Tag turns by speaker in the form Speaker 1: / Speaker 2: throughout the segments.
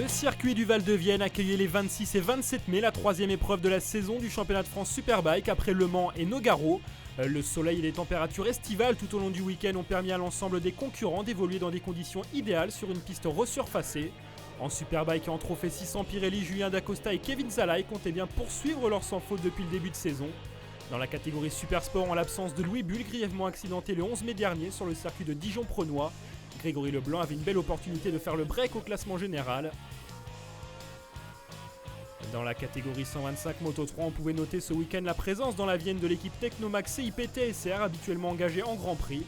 Speaker 1: Le circuit du Val-de-Vienne accueillait les 26 et 27 mai la troisième épreuve de la saison du championnat de France Superbike après Le Mans et Nogaro. Le soleil et les températures estivales tout au long du week-end ont permis à l'ensemble des concurrents d'évoluer dans des conditions idéales sur une piste resurfacée. En Superbike et en trophée 600, Pirelli, Julien Dacosta et Kevin Zalaï comptaient bien poursuivre leur sans faute depuis le début de saison. Dans la catégorie Supersport, en l'absence de Louis Bull, grièvement accidenté le 11 mai dernier sur le circuit de Dijon-Prenois, Grégory Leblanc avait une belle opportunité de faire le break au classement général. Dans la catégorie 125 Moto 3, on pouvait noter ce week-end la présence dans la Vienne de l'équipe Technomac CIP TSR, habituellement engagée en Grand Prix.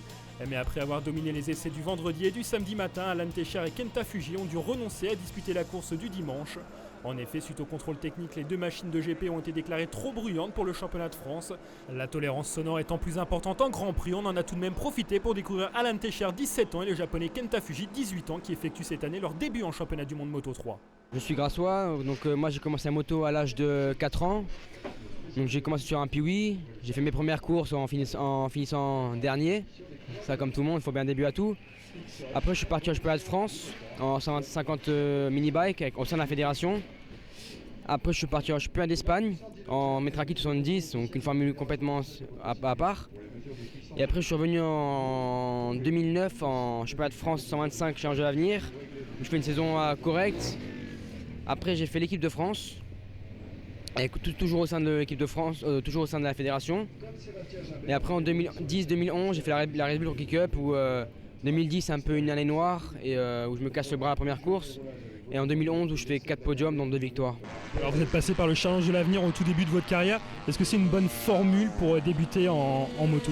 Speaker 1: Mais après avoir dominé les essais du vendredi et du samedi matin, Alan Techer et Kenta Fuji ont dû renoncer à disputer la course du dimanche. En effet, suite au contrôle technique, les deux machines de GP ont été déclarées trop bruyantes pour le championnat de France. La tolérance sonore étant plus importante en Grand Prix, on en a tout de même profité pour découvrir Alan Techer, 17 ans, et le japonais Kenta Fuji, 18 ans, qui effectuent cette année leur début en championnat du monde Moto 3.
Speaker 2: Je suis grassois, donc moi j'ai commencé la moto à l'âge de 4 ans. Donc j'ai commencé sur un Piwi, j'ai fait mes premières courses en finissant dernier. Ça comme tout le monde, il faut bien un début à tout. Après je suis parti au championnat de France en 150 mini-bike au sein de la fédération. Après je suis parti au championnat d'Espagne en Metraki 70, donc une formule complètement à part. Et après je suis revenu en 2009 en championnat de France 125 Challenge de l'avenir. Je fais une saison correcte. Après j'ai fait l'équipe de France. Et toujours au sein de l'équipe de France, toujours au sein de la fédération. Et après en 2010-2011, j'ai fait la Red Bull Rookie Cup où 2010 c'est un peu une année noire et où je me casse le bras à la première course. Et en 2011 où je fais 4 podiums dont 2 victoires.
Speaker 1: Alors vous êtes passé par le Challenge de l'avenir au tout début de votre carrière. Est-ce que c'est une bonne formule pour débuter en moto ?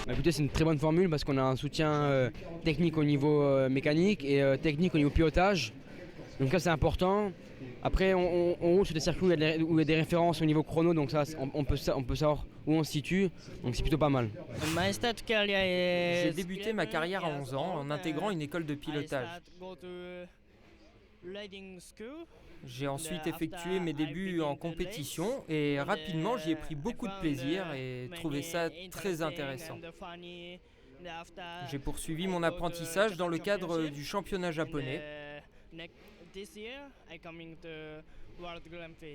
Speaker 2: Écoutez, c'est une très bonne formule parce qu'on a un soutien technique au niveau mécanique et technique au niveau pilotage. Donc ça c'est important. Après on roule sur des circuits où il y a des références au niveau chrono, donc ça on peut savoir où on se situe, donc c'est plutôt pas mal.
Speaker 3: J'ai débuté ma carrière à 11 ans en intégrant une école de pilotage. J'ai ensuite effectué mes débuts en compétition et rapidement j'y ai pris beaucoup de plaisir et trouvé ça très intéressant. J'ai poursuivi mon apprentissage dans le cadre du championnat japonais.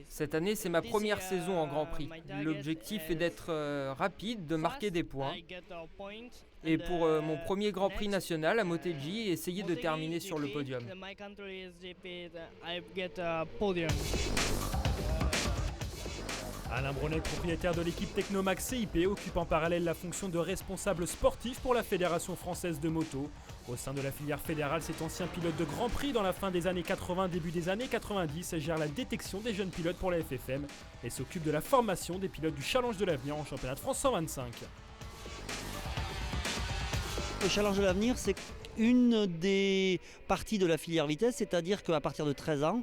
Speaker 3: Cette année, c'est ma première saison en Grand Prix. L'objectif est d'être rapide, de marquer des points. Et pour mon premier Grand Prix national à Motegi, essayer de terminer sur le podium. Alain Brunet, propriétaire de l'équipe Technomac CIP, occupe en parallèle la fonction de responsable sportif pour la Fédération française de moto. Au sein de la filière fédérale, cet ancien pilote de Grand Prix dans la fin des années 80, début des années 90, gère la détection des jeunes pilotes pour la FFM et s'occupe de la formation des pilotes du Challenge de l'avenir en championnat de France 125.
Speaker 4: Le Challenge de l'avenir, c'est une des parties de la filière vitesse, c'est-à-dire qu'à partir de 13 ans,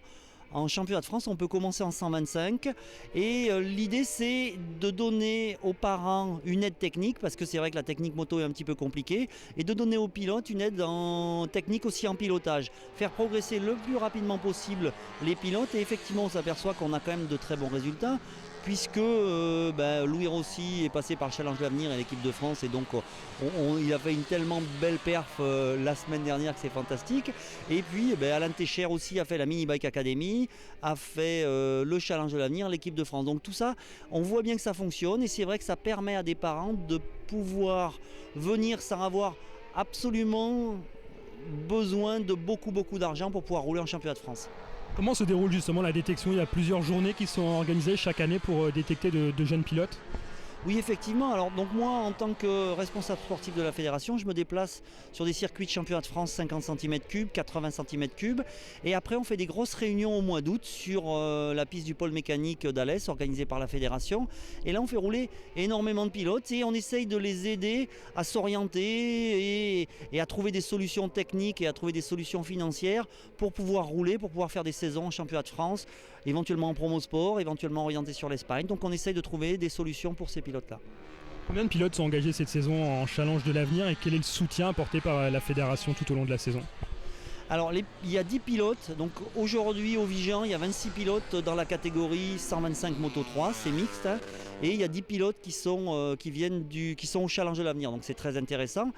Speaker 4: en championnat de France, on peut commencer en 125 et l'idée c'est de donner aux parents une aide technique parce que c'est vrai que la technique moto est un petit peu compliquée et de donner aux pilotes une aide en technique aussi en pilotage. Faire progresser le plus rapidement possible les pilotes et effectivement on s'aperçoit qu'on a quand même de très bons résultats puisque Louis Rossi est passé par le Challenge de l'avenir et l'équipe de France et donc il a fait une tellement belle perf la semaine dernière que c'est fantastique. Et puis Alan Techer aussi a fait la Mini Bike Academy, a fait le Challenge de l'avenir, l'équipe de France. Donc tout ça, on voit bien que ça fonctionne et c'est vrai que ça permet à des parents de pouvoir venir sans avoir absolument besoin de beaucoup d'argent pour pouvoir rouler en championnat de France.
Speaker 1: Comment se déroule justement la détection ? Il y a plusieurs journées qui sont organisées chaque année pour détecter de jeunes pilotes.
Speaker 4: Oui, effectivement. Alors, donc moi, en tant que responsable sportif de la fédération, je me déplace sur des circuits de championnat de France 50 cm3, 80 cm3. Et après, on fait des grosses réunions au mois d'août sur la piste du pôle mécanique d'Alès, organisée par la fédération. Et là, on fait rouler énormément de pilotes et on essaye de les aider à s'orienter et à trouver des solutions techniques et à trouver des solutions financières pour pouvoir rouler, pour pouvoir faire des saisons en championnat de France, éventuellement en promo sport, éventuellement orienté sur l'Espagne. Donc, on essaye de trouver des solutions pour ces pilotes-là.
Speaker 1: Combien de pilotes sont engagés cette saison en Challenge de l'avenir et quel est le soutien apporté par la fédération tout au long de la saison ?
Speaker 4: Alors il y a 10 pilotes, donc aujourd'hui au Vigan il y a 26 pilotes dans la catégorie 125 Moto 3, c'est mixte, hein, et il y a 10 pilotes qui sont au Challenge de l'avenir, donc c'est très intéressant.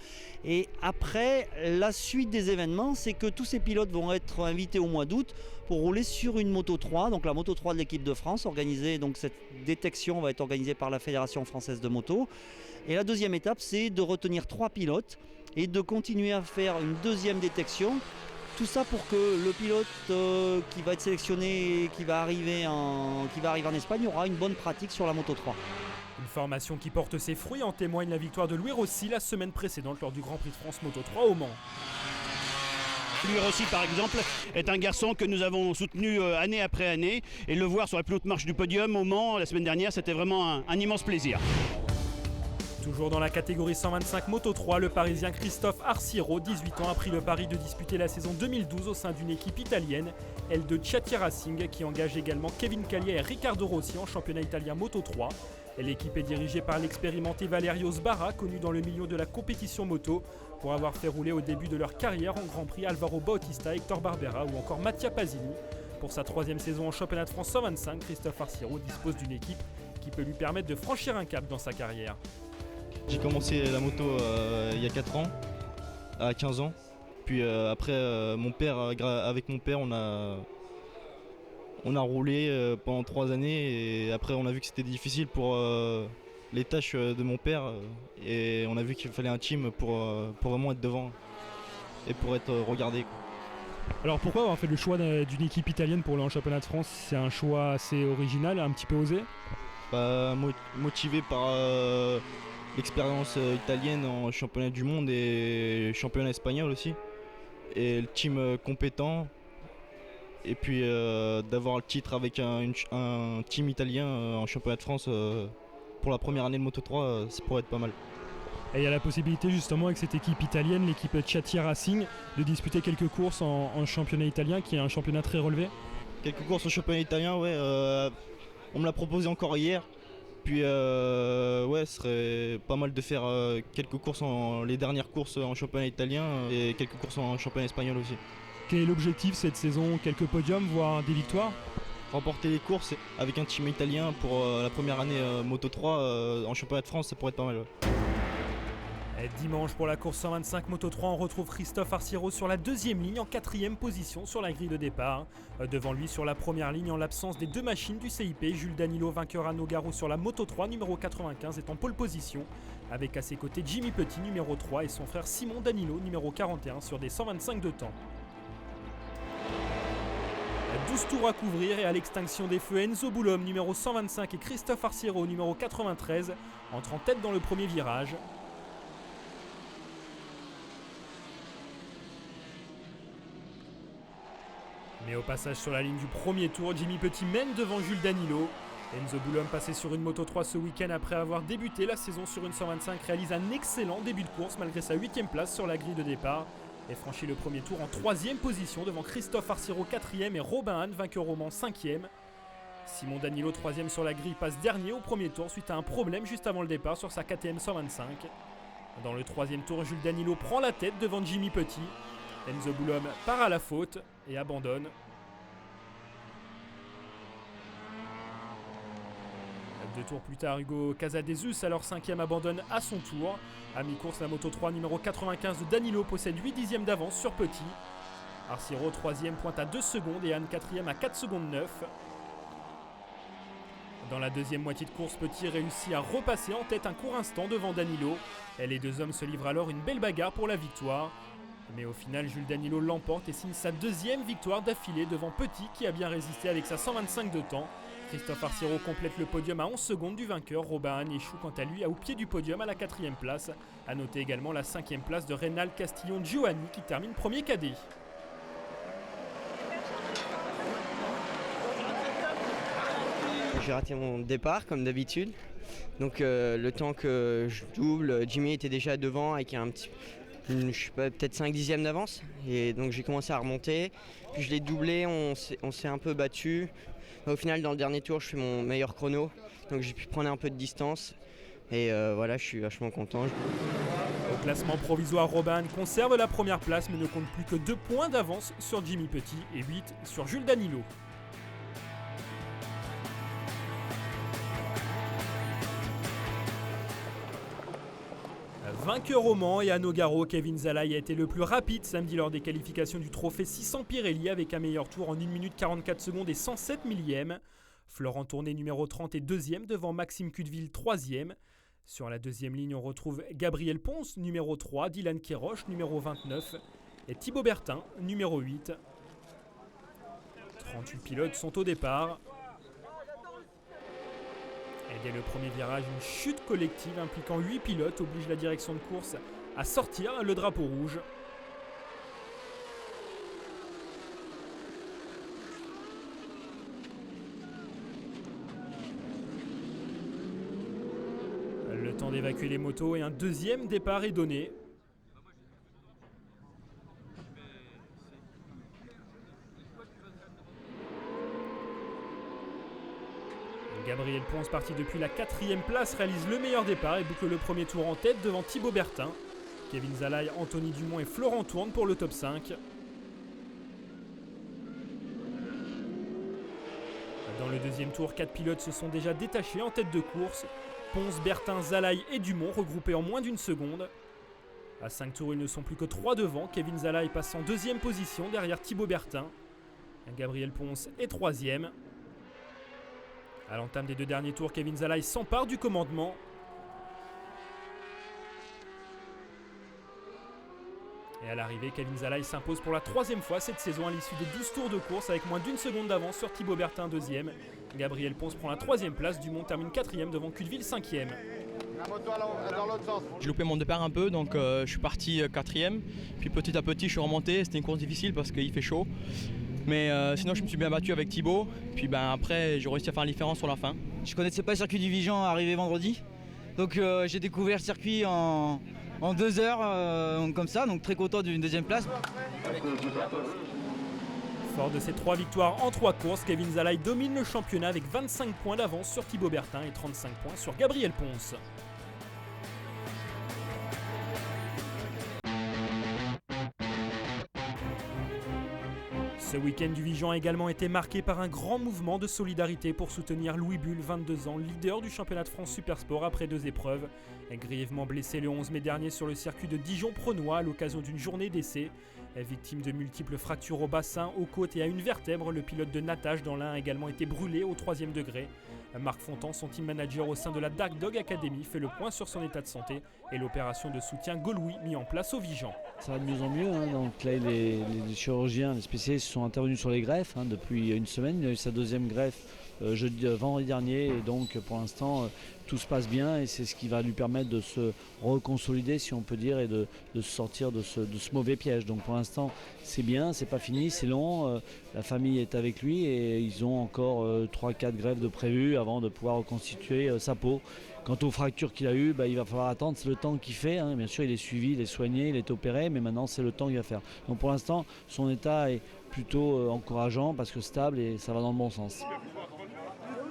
Speaker 4: Et après, la suite des événements, c'est que tous ces pilotes vont être invités au mois d'août pour rouler sur une Moto 3, donc la Moto 3 de l'équipe de France, organisée, donc cette détection va être organisée par la Fédération française de moto. Et la deuxième étape, c'est de retenir 3 pilotes et de continuer à faire une deuxième détection. Tout ça pour que le pilote qui va être sélectionné, qui va arriver en Espagne, aura une bonne pratique sur la Moto 3.
Speaker 1: Une formation qui porte ses fruits, en témoigne la victoire de Louis Rossi la semaine précédente lors du Grand Prix de France Moto 3 au Mans.
Speaker 5: Louis Rossi par exemple est un garçon que nous avons soutenu année après année, et le voir sur la plus haute marche du podium au Mans la semaine dernière, c'était vraiment un immense plaisir.
Speaker 1: Toujours dans la catégorie 125 Moto 3, le Parisien Christophe Arciro, 18 ans, a pris le pari de disputer la saison 2012 au sein d'une équipe italienne, elle de Chiatti Racing, qui engage également Kevin Callier et Riccardo Rossi en championnat italien Moto 3. L'équipe est dirigée par l'expérimenté Valerio Sbarra, connu dans le milieu de la compétition moto, pour avoir fait rouler au début de leur carrière en Grand Prix Alvaro Bautista, Hector Barbera ou encore Mattia Pasini. Pour sa troisième saison en championnat de France 125, Christophe Arciro dispose d'une équipe qui peut lui permettre de franchir un cap dans sa carrière.
Speaker 6: J'ai commencé la moto il y a 4 ans, à 15 ans. Puis après, avec mon père, on a roulé pendant 3 années. Et après, on a vu que c'était difficile pour les tâches de mon père. Et on a vu qu'il fallait un team pour vraiment être devant et pour être regardé, quoi.
Speaker 3: Alors pourquoi avoir fait le choix d'une équipe italienne pour le championnat de France? C'est un choix assez original, un petit peu osé?
Speaker 6: Motivé par l'expérience italienne en championnat du monde et championnat espagnol aussi, et le team compétent, et puis d'avoir le titre avec un team italien en championnat de France pour la première année de Moto 3, ça pourrait être pas mal.
Speaker 3: Et il y a la possibilité justement avec cette équipe italienne, l'équipe Chiatti Racing, de disputer quelques courses en championnat italien, qui est un championnat très relevé.
Speaker 6: Quelques courses au championnat italien, ouais, on me l'a proposé encore hier. Puis ouais, ce serait pas mal de faire quelques courses, les dernières courses en championnat italien et quelques courses en championnat espagnol aussi.
Speaker 3: Quel est l'objectif cette saison? Quelques podiums, voire des victoires?
Speaker 6: Remporter les courses avec un team italien pour la première année Moto 3 en championnat de France, ça pourrait être pas mal. Ouais.
Speaker 1: Dimanche pour la course 125 Moto 3, on retrouve Christophe Arciro sur la deuxième ligne en 4e position sur la grille de départ. Devant lui sur la première ligne, en l'absence des deux machines du CIP, Jules Danilo, vainqueur à Nogaro sur la Moto 3 numéro 95, est en pole position, avec à ses côtés Jimmy Petit numéro 3 et son frère Simon Danilo numéro 41 sur des 125 de temps. 12 tours à couvrir et à l'extinction des feux, Enzo Boulom numéro 125 et Christophe Arciro numéro 93 entrent en tête dans le premier virage. Mais au passage sur la ligne du premier tour, Jimmy Petit mène devant Jules Danilo. Enzo Boulom, passé sur une Moto 3 ce week-end après avoir débuté la saison sur une 125, réalise un excellent début de course malgré sa 8e place sur la grille de départ et franchit le premier tour en 3e position devant Christophe Arciro 4e et Robin Hahn, vainqueur au Mans 5e. Simon Danilo 3e sur la grille passe dernier au premier tour suite à un problème juste avant le départ sur sa KTM 125. Dans le 3e tour, Jules Danilo prend la tête devant Jimmy Petit. Enzo Boulom part à la faute et abandonne. 2 tours plus tard, Hugo Casadesus, alors 5e, abandonne à son tour. À mi-course, la Moto 3 numéro 95 de Danilo possède 8 dixièmes d'avance sur Petit. Arciro 3e pointe à 2 secondes et Hahn 4e à 4 secondes 9. Dans la deuxième moitié de course, Petit réussit à repasser en tête un court instant devant Danilo. Et les deux hommes se livrent alors une belle bagarre pour la victoire. Mais au final, Jules Danilo l'emporte et signe sa 2e victoire d'affilée devant Petit qui a bien résisté avec sa 125 de temps. Christophe Arciro complète le podium à 11 secondes du vainqueur. Robin Hahn échoue quant à lui au pied du podium à la 4e place. A noter également la 5e place de Reynald Castillon Giovanni qui termine premier cadet.
Speaker 7: J'ai raté mon départ comme d'habitude. Donc le temps que je double, Jimmy était déjà devant avec je sais pas, peut-être 5 dixièmes d'avance. Et donc j'ai commencé à remonter. Puis je l'ai doublé, on s'est un peu battu. Au final, dans le dernier tour, je fais mon meilleur chrono. Donc j'ai pu prendre un peu de distance. Et voilà, je suis vachement content.
Speaker 1: classement provisoire, Robin conserve la première place mais ne compte plus que 2 points d'avance sur Jimmy Petit et 8 sur Jules Danilo. Vainqueur au Mans et à Nogaro, Kevin Zalaï a été le plus rapide samedi lors des qualifications du trophée 600 Pirelli avec un meilleur tour en 1 minute 44 secondes et 107 millièmes. Florent Tourné numéro 30 est deuxième devant Maxime Cudeville troisième. Sur la deuxième ligne, on retrouve Gabriel Ponce numéro 3, Dylan Kéroche numéro 29 et Thibaut Bertin numéro 8. 38 pilotes sont au départ. Et dès le premier virage, une chute collective impliquant 8 pilotes oblige la direction de course à sortir le drapeau rouge. Le temps d'évacuer les motos et un deuxième départ est donné. Gabriel Ponce, parti depuis la 4e place, réalise le meilleur départ et boucle le premier tour en tête devant Thibaut Bertin. Kevin Zalaï, Anthony Dumont et Florent Tourne pour le top 5. Dans le deuxième tour, 4 pilotes se sont déjà détachés en tête de course. Ponce, Bertin, Zalaï et Dumont regroupés en moins d'une seconde. À 5 tours, ils ne sont plus que 3 devant. Kevin Zalaï passe en 2e position derrière Thibaut Bertin. Gabriel Ponce est 3e. À l'entame des 2 derniers tours, Kevin Zalaï s'empare du commandement. Et à l'arrivée, Kevin Zalaï s'impose pour la 3e fois cette saison à l'issue des 12 tours de course avec moins d'une seconde d'avance sur Thibaut Bertin 2e. Gabriel Ponce prend la 3e place, Dumont termine 4e devant Cudeville 5e.
Speaker 8: J'ai loupé mon départ un peu, donc je suis parti 4e. Puis petit à petit, je suis remonté. C'était une course difficile parce qu'il fait chaud. Mais sinon, je me suis bien battu avec Thibaut. Puis après, j'ai réussi à faire la différence sur la fin.
Speaker 9: Je connaissais pas le circuit du Vigan arrivé vendredi. Donc j'ai découvert le circuit en 2 heures, comme ça. Donc très content d'une 2e place.
Speaker 1: Fort de ses 3 victoires en 3 courses, Kevin Zalaï domine le championnat avec 25 points d'avance sur Thibaut Bertin et 35 points sur Gabriel Ponce. Ce week-end du Vigan a également été marqué par un grand mouvement de solidarité pour soutenir Louis Bull, 22 ans, leader du championnat de France Supersport après 2 épreuves. Grièvement blessé le 11 mai dernier sur le circuit de Dijon-Prenois à l'occasion d'une journée d'essai. Victime de multiples fractures au bassin, aux côtes et à une vertèbre, le pilote de natage dans l'Ain a également été brûlé au 3e degré. Marc Fontan, son team manager au sein de la Dark Dog Academy, fait le point sur son état de santé et l'opération de soutien Gaulois mis en place au Vigan.
Speaker 10: Ça va de mieux en mieux, hein. Donc là les chirurgiens, les spécialistes sont intervenus sur les greffes depuis une semaine. Il a eu sa 2e greffe vendredi dernier et donc pour l'instant tout se passe bien et c'est ce qui va lui permettre de se reconsolider si on peut dire et de se sortir de ce mauvais piège. Donc pour l'instant c'est bien, c'est pas fini, c'est long, la famille est avec lui et ils ont encore 3-4 greffes de prévues avant de pouvoir reconstituer sa peau. Quant aux fractures qu'il a eues, il va falloir attendre, c'est le temps qu'il fait. Bien sûr, il est suivi, il est soigné, il est opéré, mais maintenant c'est le temps qu'il va faire. Donc pour l'instant, son état est plutôt encourageant parce que stable et ça va dans le bon sens.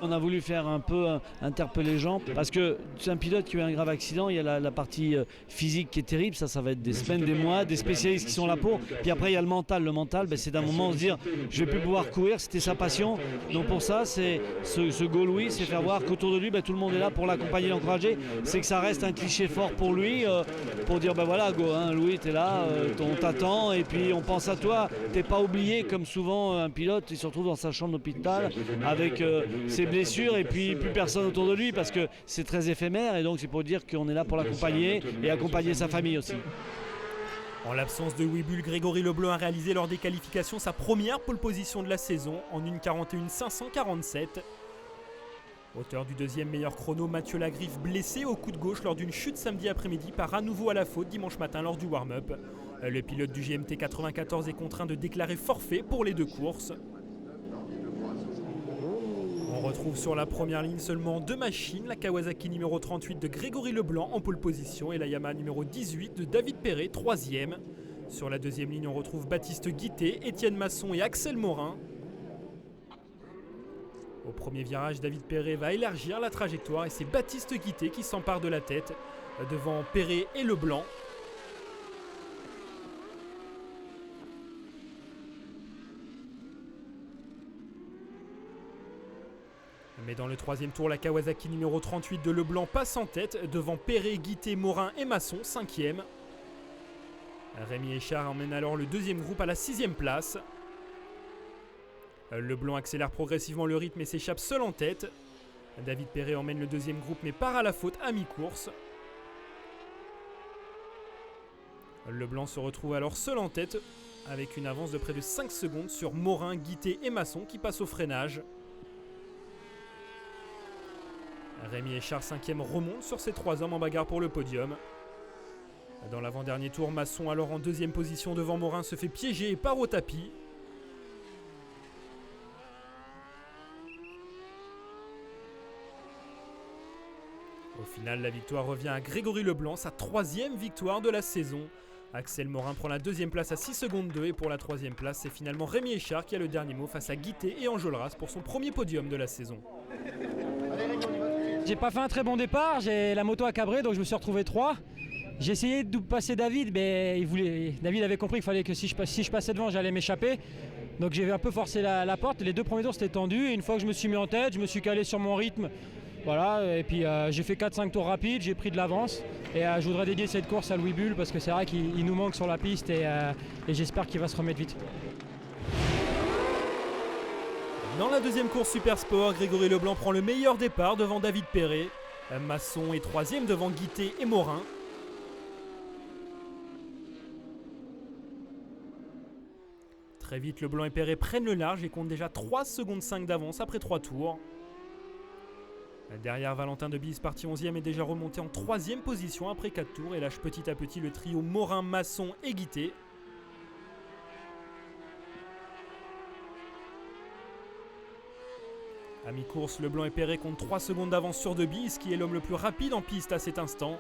Speaker 10: On a voulu faire un peu interpeller les gens parce que c'est un pilote qui a eu un grave accident, il y a la partie physique qui est terrible, ça va être des semaines, des mois, des spécialistes qui sont là pour. Puis après il y a le mental, c'est d'un moment se dire je vais plus pouvoir courir, c'était sa passion. Donc pour ça, c'est ce Gaulois, c'est faire voir qu'autour de lui, tout le monde est là pour l'accompagner, l'encourager. C'est que ça reste un cliché fort pour lui, pour dire voilà Go, Louis t'es là, on t'attend et puis on pense à toi, t'es pas oublié comme souvent un pilote, il se retrouve dans sa chambre d'hôpital avec ses blessures et puis plus personne autour de lui parce que c'est très éphémère et donc c'est pour dire qu'on est là pour l'accompagner et accompagner sa famille aussi.
Speaker 1: En l'absence de Louis Bull, Grégory Leblanc a réalisé lors des qualifications sa première pole position de la saison en 1:41.547. Auteur du 2e meilleur chrono, Mathieu Lagriffe, blessé au coude gauche lors d'une chute samedi après-midi, part à nouveau à la faute dimanche matin lors du warm-up. Le pilote du GMT 94 est contraint de déclarer forfait pour les 2 courses. On retrouve sur la première ligne seulement 2 machines, la Kawasaki numéro 38 de Grégory Leblanc en pole position et la Yamaha numéro 18 de David Perret, 3e. Sur la 2e ligne, on retrouve Baptiste Guittet, Étienne Masson et Axel Morin. Au premier virage, David Perret va élargir la trajectoire et c'est Baptiste Guittet qui s'empare de la tête devant Perret et Leblanc.
Speaker 3: Mais dans le troisième tour, la Kawasaki numéro 38 de Leblanc passe en tête devant Perret, Guité, Morin et Masson, 5e. Rémi Échard emmène alors le deuxième groupe à la 6e place. Leblanc accélère progressivement le rythme et s'échappe seul en tête. David Perret emmène le deuxième groupe mais part à la faute à mi-course. Leblanc se retrouve alors seul en tête avec une avance de près de 5 secondes sur Morin, Guité et Masson qui passent au freinage. Rémi Échard 5e remonte sur ses 3 hommes en bagarre pour le podium. Dans l'avant-dernier tour, Masson alors en deuxième position devant Morin se fait piéger et part au tapis. Au final, la victoire revient à Grégory Leblanc, sa 3e victoire de la saison. Axel Morin prend la 2e place à 6 secondes 2 et pour la 3e place, c'est finalement Rémi Échard qui a le dernier mot face à Guité et Enjolras pour son premier podium de la saison.
Speaker 11: J'ai pas fait un très bon départ, j'ai la moto a cabré donc je me suis retrouvé 3. J'ai essayé de passer David, mais David avait compris qu'il fallait que si je passais devant, j'allais m'échapper. Donc j'ai un peu forcé la porte. Les 2 premiers tours c'était tendu et une fois que je me suis mis en tête, je me suis calé sur mon rythme. Voilà, et puis j'ai fait 4-5 tours rapides, j'ai pris de l'avance. Et je voudrais dédier cette course à Louis Bull parce que c'est vrai qu'il nous manque sur la piste et j'espère qu'il va se remettre vite.
Speaker 3: Dans la deuxième course Super Sport, Grégory Leblanc prend le meilleur départ devant David Perret. Masson est 3e devant Guité et Morin. Très vite, Leblanc et Perret prennent le large et comptent déjà 3 secondes 5 d'avance après 3 tours. Derrière, Valentin Debise, parti 11e, est déjà remonté en 3e position après 4 tours et lâche petit à petit le trio Morin, Masson et Guité. À mi-course, Leblanc et Perret comptent 3 secondes d'avance sur Debise, qui est l'homme le plus rapide en piste à cet instant.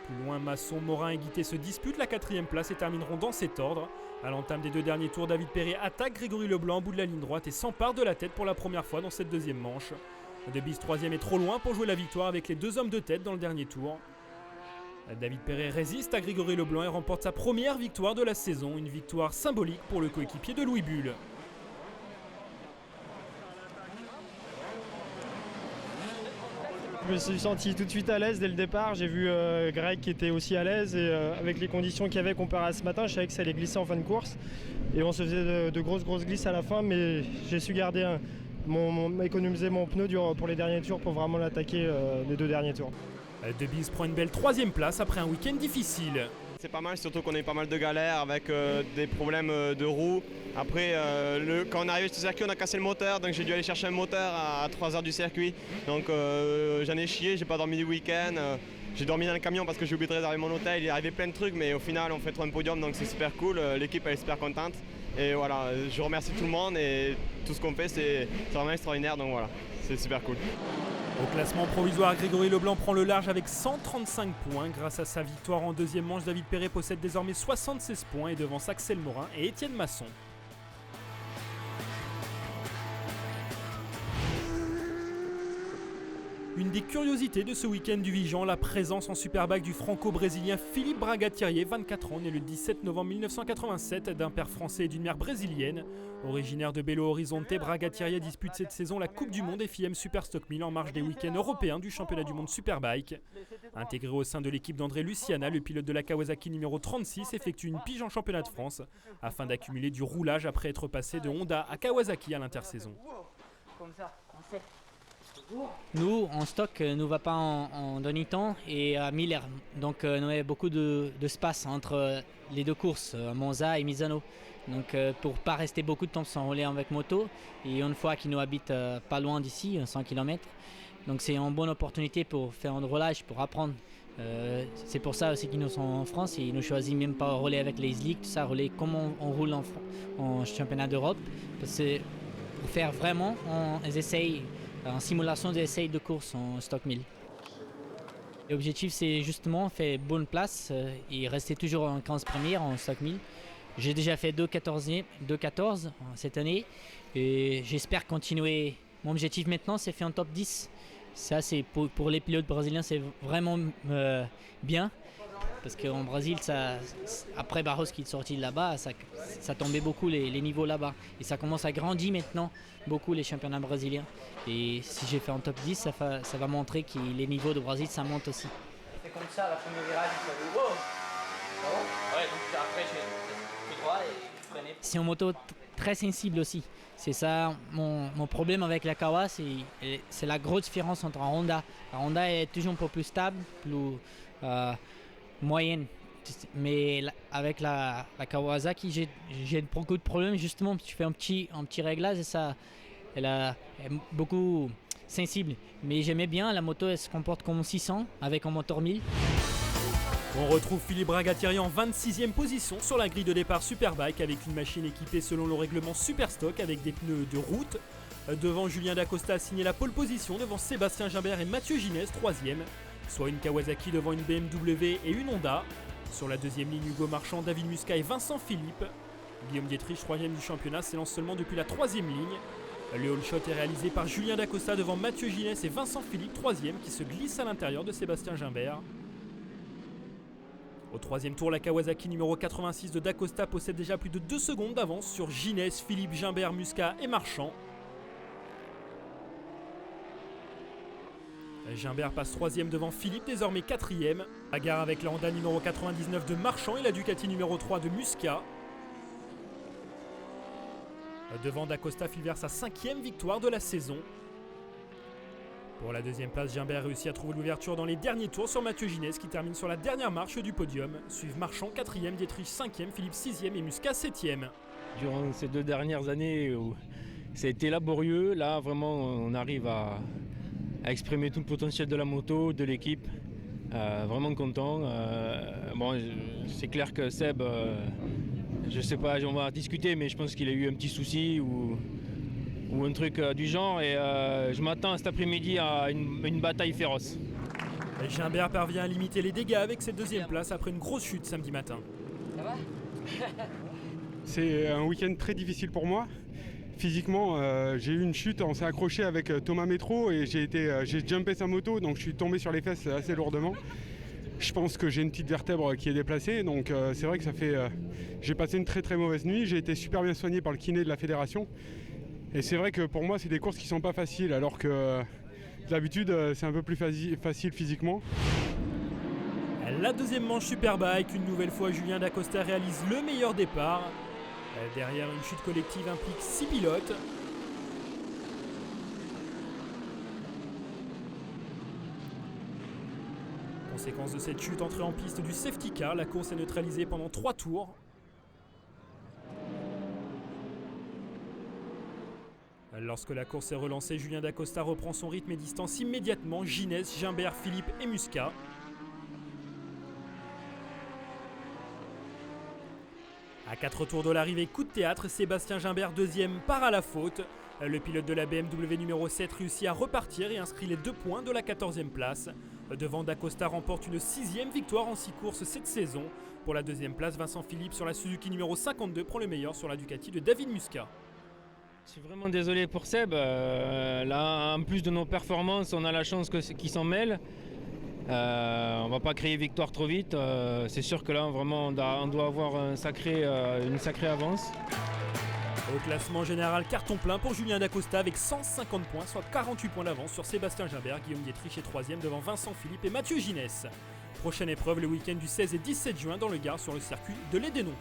Speaker 3: Plus loin, Masson, Morin et Guité se disputent la 4e place et termineront dans cet ordre. À l'entame des 2 derniers tours, David Perret attaque Grégory Leblanc au bout de la ligne droite et s'empare de la tête pour la première fois dans cette deuxième manche. Debise 3e est trop loin pour jouer la victoire avec les 2 hommes de tête dans le dernier tour. David Perret résiste à Grégory Leblanc et remporte sa première victoire de la saison, une victoire symbolique pour le coéquipier de Louis Bull.
Speaker 12: Je me suis senti tout de suite à l'aise dès le départ. J'ai vu Greg qui était aussi à l'aise et avec les conditions qu'il y avait comparé à ce matin, je savais que ça allait glisser en fin de course. Et on se faisait de grosses glisses à la fin, mais j'ai su garder économiser mon pneu pour les derniers tours pour vraiment l'attaquer les 2 derniers tours.
Speaker 3: Debise prend une belle 3e place après un week-end difficile.
Speaker 13: C'est pas mal, surtout qu'on a eu pas mal de galères avec des problèmes de roues. Après, quand on est arrivé sur le circuit, on a cassé le moteur, donc j'ai dû aller chercher un moteur à 3h du circuit. Donc j'en ai chié, j'ai pas dormi du week-end. J'ai dormi dans le camion parce que j'ai oublié de réserver mon hôtel. Il est arrivé plein de trucs, mais au final, on fait 3 podiums, donc c'est super cool. L'équipe elle est super contente. Et voilà, je remercie tout le monde et tout ce qu'on fait, c'est vraiment extraordinaire. Donc voilà, c'est super cool.
Speaker 3: Au classement provisoire, Grégory Leblanc prend le large avec 135 points. Grâce à sa victoire en deuxième manche, David Perret possède désormais 76 points et devance Axel Morin et Étienne Masson. Une des curiosités de ce week-end du Vigan, la présence en Superbike du franco-brésilien Philippe Braga-Thirier, 24 ans, né le 17 novembre 1987, d'un père français et d'une mère brésilienne. Originaire de Belo Horizonte, Braga-Thirier dispute cette saison la Coupe du Monde FIM Super Stock 1000 en marge des week-ends européens du championnat du monde Superbike. Intégré au sein de l'équipe d'André Luciana, le pilote de la Kawasaki numéro 36 effectue une pige en championnat de France afin d'accumuler du roulage après être passé de Honda à Kawasaki à l'intersaison.
Speaker 14: Comme ça, on sait. Nous, en stock, ne va pas en demi-temps et à Miller. Donc, nous avons beaucoup d'espace entre les 2 courses, Monza et Misano. Donc, pour ne pas rester beaucoup de temps sans rouler avec moto. Et une fois qu'ils nous habitent pas loin d'ici, 100 km. Donc, c'est une bonne opportunité pour faire un roulage, pour apprendre. C'est pour ça aussi qu'ils nous sont en France et ils nous choisissent même pas rouler avec les slicks, tout ça, rouler comme on roule en championnat d'Europe. Parce que pour faire vraiment, on essaye en simulation d'essai de course en Stock 1000. L'objectif c'est justement faire bonne place et rester toujours en 15 premières en Stock 1000. J'ai déjà fait 2.14 cette année et j'espère continuer. Mon objectif maintenant c'est faire un top 10. Ça c'est pour les pilotes brésiliens c'est vraiment bien. parce qu'en Brésil, après Barros qui est sorti de là-bas, ça tombait beaucoup les niveaux là-bas. Et ça commence à grandir maintenant, beaucoup les championnats brésiliens. Et si j'ai fait en top 10, ça va montrer que les niveaux de Brésil, ça monte aussi. C'est comme ça, la première virage, il fait wow. Ouais, donc après, je tout droit et je prenais. C'est une moto très sensible aussi. C'est ça mon problème avec la Kawa, c'est la grosse différence entre la Honda. La Honda est toujours un peu plus stable, plus moyenne. Mais avec la Kawasaki, j'ai beaucoup de problèmes justement. Tu fais un petit réglage et elle est beaucoup sensible. Mais j'aimais bien, la moto elle se comporte comme 600 avec un moteur 1000.
Speaker 3: On retrouve Philippe Bragatieri en 26e position sur la grille de départ Superbike avec une machine équipée selon le règlement Superstock avec des pneus de route. Devant, Julien D'Acosta a signé la pole position devant Sébastien Gimbert et Mathieu Ginès 3e, soit une Kawasaki devant une BMW et une Honda. Sur la deuxième ligne, Hugo Marchand, David Muscat et Vincent Philippe. Guillaume Dietrich, 3e du championnat, s'élance seulement depuis la 3e ligne. Le all shot est réalisé par Julien D'Acosta devant Mathieu Ginès et Vincent Philippe 3e qui se glisse à l'intérieur de Sébastien Gimbert. Au troisième tour, la Kawasaki numéro 86 de D'Acosta possède déjà plus de 2 secondes d'avance sur Ginès, Philippe, Gimbert, Muscat et Marchand. Gimbert passe 3e devant Philippe, désormais 4e. Bagarre avec la Honda numéro 99 de Marchand et la Ducati numéro 3 de Muscat. Devant D'Acosta, Phil vers sa 5e victoire de la saison. Pour la deuxième place, Gimbert réussit à trouver l'ouverture dans les derniers tours sur Mathieu Ginès qui termine sur la dernière marche du podium. Suivent Marchand 4e, Dietrich 5e, Philippe 6e et Muscat 7e.
Speaker 15: Durant ces 2 dernières années, ça a été laborieux. Là, vraiment, on arrive à exprimer tout le potentiel de la moto, de l'équipe. Vraiment content. C'est clair que Seb, je sais pas, on va discuter, mais je pense qu'il a eu un petit souci ou un truc du genre et je m'attends cet après-midi à une bataille féroce.
Speaker 3: Gimbert parvient à limiter les dégâts avec cette deuxième place après une grosse chute samedi matin.
Speaker 16: Ça va? C'est un week-end très difficile pour moi. Physiquement, j'ai eu une chute, on s'est accroché avec Thomas Métro et j'ai jumpé sa moto, donc je suis tombé sur les fesses assez lourdement. Je pense que j'ai une petite vertèbre qui est déplacée, donc c'est vrai que j'ai passé une très très mauvaise nuit. J'ai été super bien soigné par le kiné de la fédération. Et c'est vrai que pour moi, c'est des courses qui ne sont pas faciles, alors que d'habitude, c'est un peu plus facile physiquement.
Speaker 3: La deuxième manche Superbike, une nouvelle fois, Julien D'Acosta réalise le meilleur départ. Derrière, une chute collective implique 6 pilotes. Conséquence de cette chute, entrée en piste du safety car, la course est neutralisée pendant 3 tours. Lorsque la course est relancée, Julien D'Acosta reprend son rythme et distance immédiatement Ginès, Gimbert, Philippe et Muscat. À 4 tours de l'arrivée, coup de théâtre, Sébastien Gimbert, 2e, part à la faute. Le pilote de la BMW numéro 7 réussit à repartir et inscrit les 2 points de la 14e place. Devant, D'Acosta remporte une 6e victoire en 6 courses cette saison. Pour la 2e place, Vincent Philippe sur la Suzuki numéro 52 prend le meilleur sur la Ducati de David Muscat.
Speaker 15: Je suis vraiment désolé pour Seb. Là, en plus de nos performances, on a la chance qu'il s'en mêle. On va pas crier victoire trop vite. C'est sûr que là, vraiment, on doit avoir une sacrée avance.
Speaker 3: Au classement général, carton plein pour Julien D'Acosta avec 150 points, soit 48 points d'avance sur Sébastien Gimbert. Guillaume Dietrich est 3e devant Vincent Philippe et Mathieu Ginès. Prochaine épreuve le week-end du 16 et 17 juin dans le Gard sur le circuit de l'Édénon.